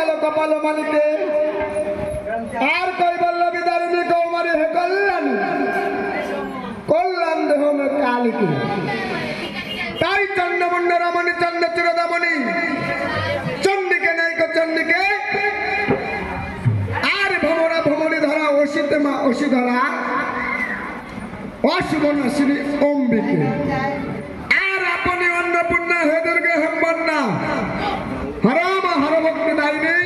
কালো কপাল মালিকে আর কৈবল্লভী দারিণী কৌমারী হে কল্যাণ কল্যাণ দেহ মে কালিকে তাই চন্দ্রমুণ্ড রমণী চন্দ্র চিরদামণি চন্ডিকে নাইক চন্ডিকে আর ভ্রমরা ভ্রমণী ধরা অসিতে মা অসি ধরা অশুভনাশিনী অম্বিকে আর আপনি অন্নপূর্ণা হে দুর্গে হেমবন্যা হরম হরভক্তি দায়িনী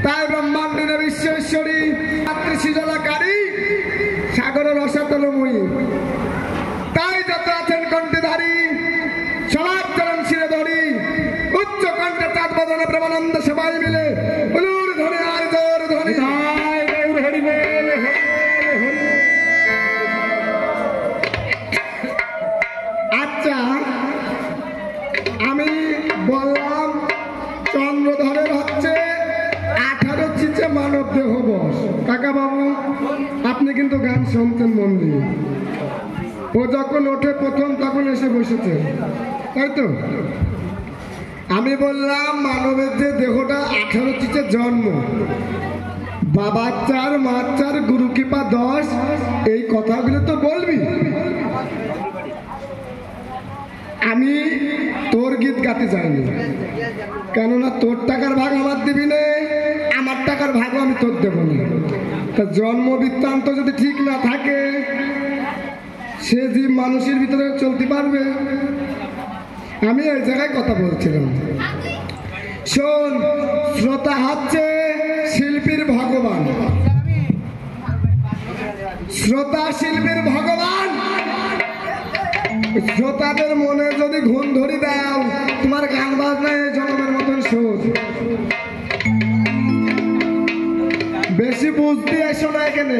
তাই ব্রহ্মাণ্ডিনী বিশ্বেশ্বরী মাতৃ সৃজনাকারী সাগর রসাতলময়ী তাই যত আছেন কণ্ঠধারী সবার চরণ শিরে ধরি উচ্চ কণ্ঠে চাঁদ বদনে প্রেমানন্দ সবাই মিলে উলুর ধ্বনি আর জোর ধ্বনি আচ্ছা আমি বললাম চন্দ্রধরের হচ্ছে 18 চিচে মানব দেহ বস। কাকা বাবু আপনি কিন্তু গান শুনতেন মন দিয়ে, ও যখন ওঠে প্রথম তখন এসে বসেছে তাই তো। আমি বললাম মানবের যে দেহটা 18 চিচে জন্ম, বাবার 4 মার 4 গুরু কৃপা 10, এই কথাগুলো তো বলবি। আমি তোর গীত গাতে চাইনি, কেননা তোর টাকার ভাগ আমার দিবি না, আমার টাকার ভাগও আমি তোর দেব না। তা জন্ম বৃত্তান্ত যদি ঠিক না থাকে সে জীব মানুষের ভিতরে চলতে পারবে? আমি এই জায়গায় কথা বলছিলাম। শোন, শ্রোতা হচ্ছে শিল্পীর ভগবান, শ্রোতা শিল্পীর ভগবান। শ্রোতাদের মনে যদি ঘুম ধরি দাও, তোমার গান বাজনা এই জনমের মতন সোজ। বেশি বুঝতে এসো না এখানে।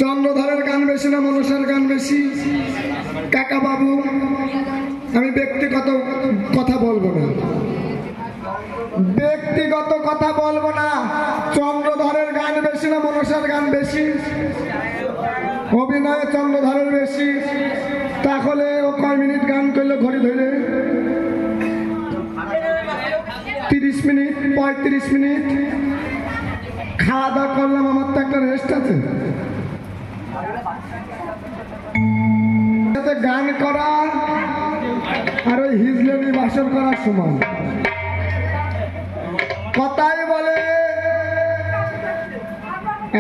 চন্দ্রধরের গান বেশি না মনসার গান বেশি? কাকা বাবু আমি ব্যক্তিগত কথা বলবো না, ব্যক্তিগত কথা বলবো না। চন্দ্রধরের গান বেশি না মনসার গান বেশি? অভিনয়ে চন্দ্রধরের বেশি। তাহলে ও কয় মিনিট গান করলো ঘড়ি ধরে? 30 মিনিট 35 মিনিট। খাওয়া দাওয়া করলাম, আমার তো একটা রেস্ট আছে। গান করা আর ওই হিজলেনি বাসন করার সমান। কথাই বলে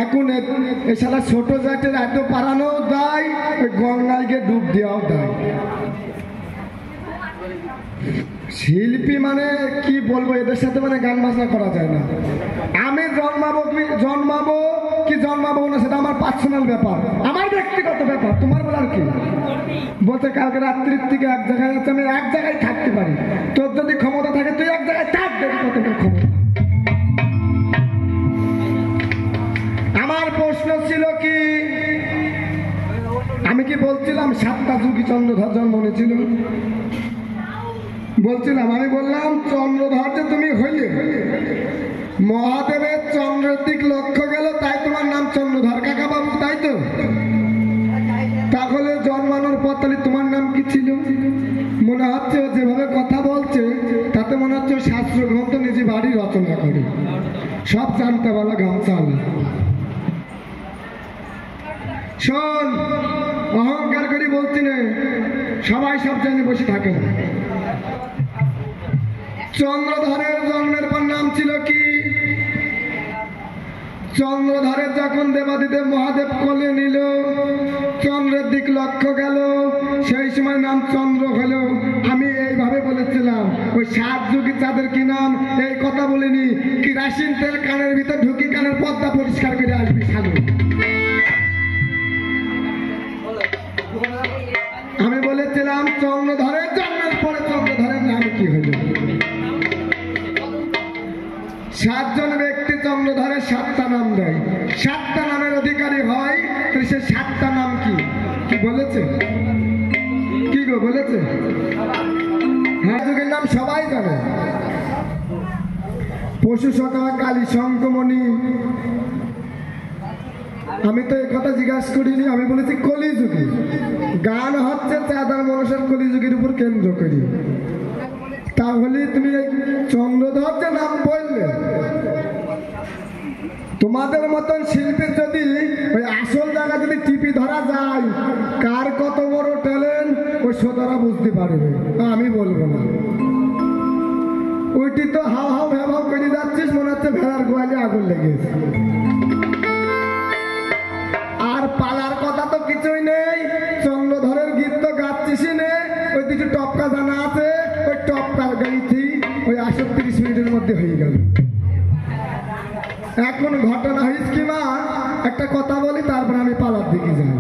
এখন এছাড়া ছোট জাতের এত পারানো দেয়, ওই গঙ্গায় গিয়ে ডুব দেওয়াও দেয়। শিল্পী মানে কি বলবো, এদের সাথে মানে গান বাজনা করা যায় না। আমি জন্মাবো কি জন্মাবো না সেটা আমার পার্সোনাল ব্যাপার, আমার ব্যক্তিগত ব্যাপার। তোমার বলার কি? বলতে কালকে রাত্রির থেকে এক জায়গায় আছে, আমি এক জায়গায় থাকতে পারি। তোর যদি ক্ষমতা থাকে তুই এক জায়গায় থাক, দেখি কতটা ক্ষমতা। আমার প্রশ্ন ছিল কি, আমি কি বলছিলাম 7টা যুগী চন্দ্রধর জন্ম নিয়েছিল? বলছিলাম। আমি বললাম চন্দ্রধর যে তুমি হইলে, মহাদেবের চন্দ্রের দিক লক্ষ্য গেল তাই তোমার নাম চন্দ্রধর। কাকা বাবু তাই তো? তাহলে জন্মানোর পর তাহলে তোমার নাম কি ছিল? মনে হচ্ছে যেভাবে কথা বলছে তাতে মনে হচ্ছে শাস্ত্র গ্রন্থ নিজে বাড়ি রচনা করে, সব জানতে বলা গামছা। শোন, অহংকার করে বলছি না, সবাই সব জানে বসে থাকে না। চন্দ্রধরের জন্মের পর নাম ছিল কি? চন্দ্রধরের যখন দেবাদিদেব মহাদেব কোলে নিল, চন্দ্রের দিক লক্ষ্য গেল, সেই সময় নাম চন্দ্র হলো। আমি এইভাবে বলেছিলাম ওই 7 যুগী চাঁদের কি নাম, এই কথা বলিনি। কেরাসিন তেল কানের ভিতর ঢুকি কানের পর্দা পরিষ্কার করে আসবি সাধু। আমি বলেছিলাম চন্দ্রধরের জন্মের পরে চন্দ্রধরের নাম কি হলো? 7 জন ব্যক্তি চন্দ্রধরের 7টা নাম দেয়, 7টা নামের অধিকারী হয়। তাহলে সে 7টা নাম কি কি বলেছে? কি গো বলেছে? হ্যাঁ, যুগের নাম সবাই জানে। পশু সখা, কালী, শঙ্খমণি। আমি তো এই কথা জিজ্ঞাসা করিনি, আমি বলেছি কলিযুগী। গান হচ্ছে চাঁদার মনসার কলিযুগের উপর কেন্দ্র করি। তাহলে তুমি চন্দ্রধর যে নাম বললে, তোমাদের মতন শিল্পীর যদি ওই আসল জায়গা যদি টিপি ধরা যায়, কার কত বড় ট্যালেন্ট ওই শ্রোতারা বুঝতে পারবে, আমি বলবো না। ওইটি তো হাও হাও ভ্যাভাও করে যাচ্ছিস, মনে হচ্ছে ভেড়ার গোয়ালে আগুন লেগেছে। আর পালার কথা তো কিছুই নেই, চন্দ্রধরের গীত তো গাচ্ছিসই নে, ওই দুটো টপকা জানা আছে, ওই টপকার গাইছি ওই 38 মিনিটের মধ্যে হয়ে গেল। এখন ঘটনা হয়েছে কি মা, একটা কথা বলি তারপর আমি পালার দিকে যাই।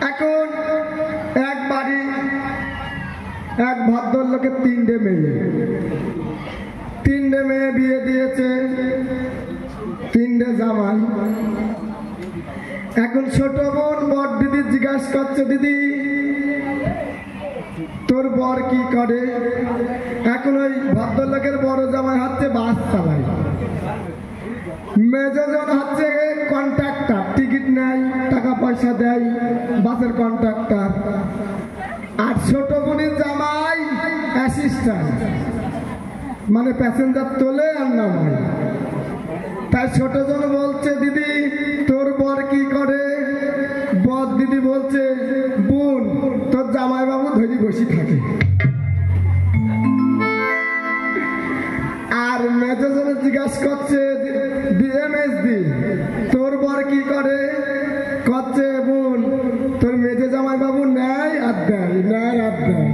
এখন এক বাড়ি এক ভদ্রলোকের 3টে মেয়ে, 3টে মেয়ে বিয়ে দিয়েছে, 3টে জামাই। এখন ছোট বোন বড় দিদি জিজ্ঞাসা করছে, দিদি তোর বর কি করে? এখন ওই ভদ্রলোকের বড় জামাই হচ্ছে বাস চালায়, মেজজন হচ্ছে কন্ট্রাক্টর, টিকিট নেয়, টাকা পয়সা দেয়, বাসের কন্ট্রাক্টর। আর ছোট বোনের জামাই অ্যাসিস্ট্যান্ট, মানে প্যাসেঞ্জার তোলে আর নামায়। তাই ছোটজন বলছে, দিদি তোর বর কি করে? বর দিদি বলছে, বোন তোর জামাই বাবু ধরি বসে থাকে। আর মেজজনে জিজ্ঞাসা করছে, এমএসডি তোর বর কি করে? করছে, বোন তোর মেজে জামাই বাবু নেয় আর দেয়, নেয় আর দেয়।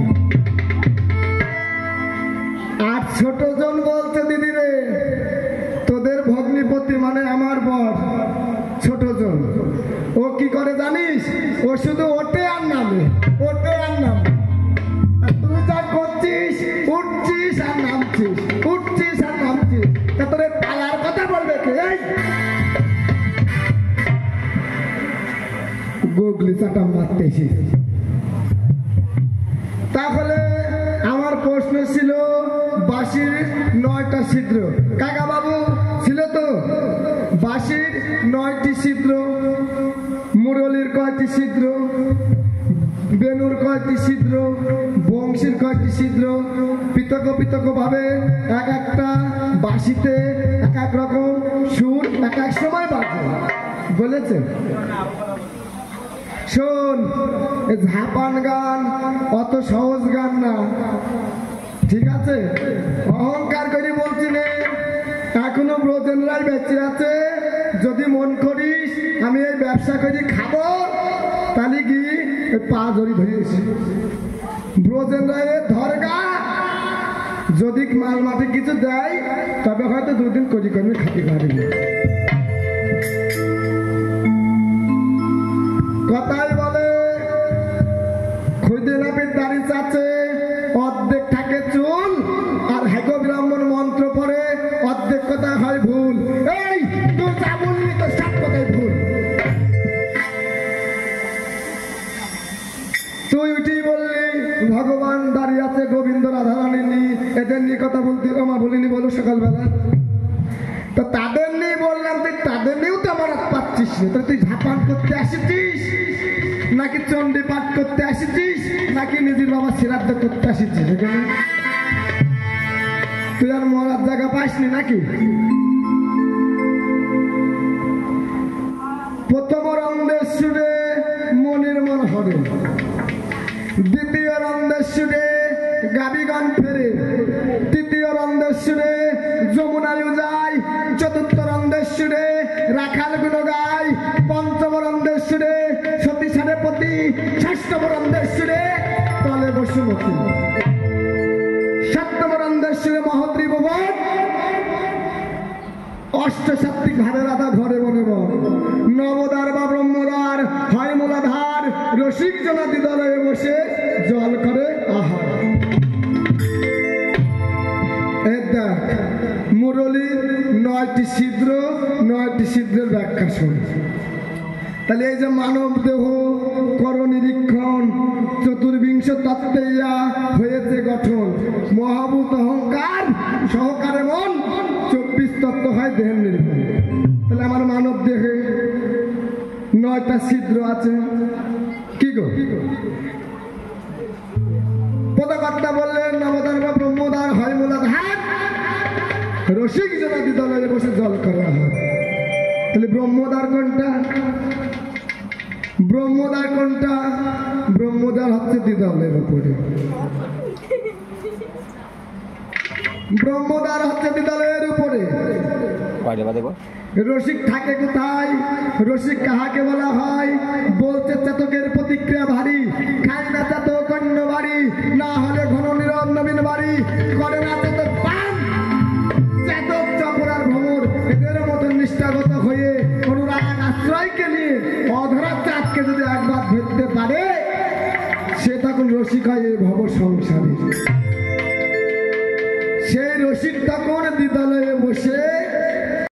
আর ছোটজন বলছে, দিদি রে তোদের ভগ্নিপতি মানে আমার বর ছোটজন, ও কি করে জানিস? ও শুধু ওঠে আর নামে, ওঠে আর নামে। তুই যা করছিস, উঠছিস আর নামছিস, উঠছিস আর নামছিস, তা তোর পালার কথা বলবে কে? গুগলি চাটা মারতেছিস। তাহলে আমার প্রশ্ন ছিল, বাঁশির 9টা ছিদ্র, কাকা বাবু ছিল তো? বাঁশির 9টি ছিদ্র, মুরলির কয়টি ছিদ্র, বেনুর কয়টি ছিদ্র, বংশীর কয়টি ছিদ্র? পৃথক পৃথক ভাবে এক একটা বাঁশিতে এক এক রকম সুর এক এক সময় বাজে, বলেছে। শোন, ঝাপান গান অত সহজ গান না, ঠিক আছে? অহংকার করে বলছি না, এখনো ব্রজেনরাই বেঁচে আছে। যদি মন করিস আমি এই ব্যবসা করে খাবো, তাহলে কি পা ধরি ধরিস। ব্রজেনরায়ের ধরগা যদি মাল মাঠে কিছু দেয়, তবে হয়তো 2 দিন করি কর্মী খাতে পারি। কথাই বলে, খুদে নাপিত দাড়ি চাচ্ছে, অর্ধেক থাকে চুল, আর হেগো ব্রাহ্মণ মন্ত্র পড়ে, অর্ধেক কথা হয় ভুল। এই তুই যা বললি তো সব কথাই ভুল। তুই উঠি বললি ভগবান দাঁড়িয়ে আছে, গোবিন্দ রাধারানী নি, এদের নিয়ে কথা বলতে মা বলিনি বলো সকালবেলা? তো তাদের নিয়ে বললাম, তুই তাদের নিয়েও তো আমার পাচ্ছিস না। তুই ঝাপান করতে আসিছিস, নাকি চণ্ডী পাঠ করতে আসিছিস, নাকি নিজের বাবা শ্রাদ্ধ করতে আসিছিস? এখানে তুই আর মরার জায়গা পাসনি নাকি? প্রথম রন্দের সুরে মনির মন হরে, দ্বিতীয় রন্দের সুরে গাবিগান ফেরে, তৃতীয় রন্দের সুরে যমুনায় যায়, চতুর্থ রন্দের সুরে রাখাল গুলো গায়, পঞ্চম রন্দের সুরে সতী সেনাপতি, ষষ্ঠম রন্দের সুরে তলে বসুমতী, সপ্তম রন্দের সুরে মহদ্রি ভুবন, অষ্টসাত্বিক ধারে রাধা ঘরে মনে মন, নবদার বা ব্রহ্মদার হয় মূলাধার, রসিক জনা দিদালয়ে বসে জল করে আহার। মুরলীর 9টি ছিদ্র, 9টি ছিদ্রের ব্যাখ্যা শোন। তাহলে এই যে মানব দেহ কর নিরীক্ষণ, চতুর্বিংশ তত্ত্বে হয়েছে গঠন, মহাভূত অহংকার সহকারে মন, 24 তত্ত্ব হয় দেহের নির্মাণ। তাহলে আমার মানব দেহে 9টা ছিদ্র আছে। কি গো পদকর্তা বললেন, নবদার বা ব্রহ্মদার হয় মূলাধার, রসিক যেন দ্বিতলে বসে জল করা হয়। তাহলে ব্রহ্মদ্বার কোনটা? ব্রহ্মদ্বার কোনটা? ব্রহ্মদ্বার হচ্ছে দ্বিতলের উপরে। ব্রহ্মদ্বার হচ্ছে দ্বিতলের উপরে। রসিক থাকে কোথায়? রসিক কাহাকে বলা হয়? বলতে চাতকের প্রতিক্রিয়া ভারী, খায় না চাতক অন্য বাড়ি, না হলে ঘন নীরব নবীন বাড়ি, করে না চাতক পান চাতক চপরার ভ্রমর। এদের মতন নিষ্ঠাগত হয়ে অনুরাগ আশ্রয়কে নিয়ে অধরা চাঁদকে যদি একবার ধরতে পারে, সে তখন রসিক হয় এই ভব সংসারে। সেই রসিক তখন দ্বিতলে বসে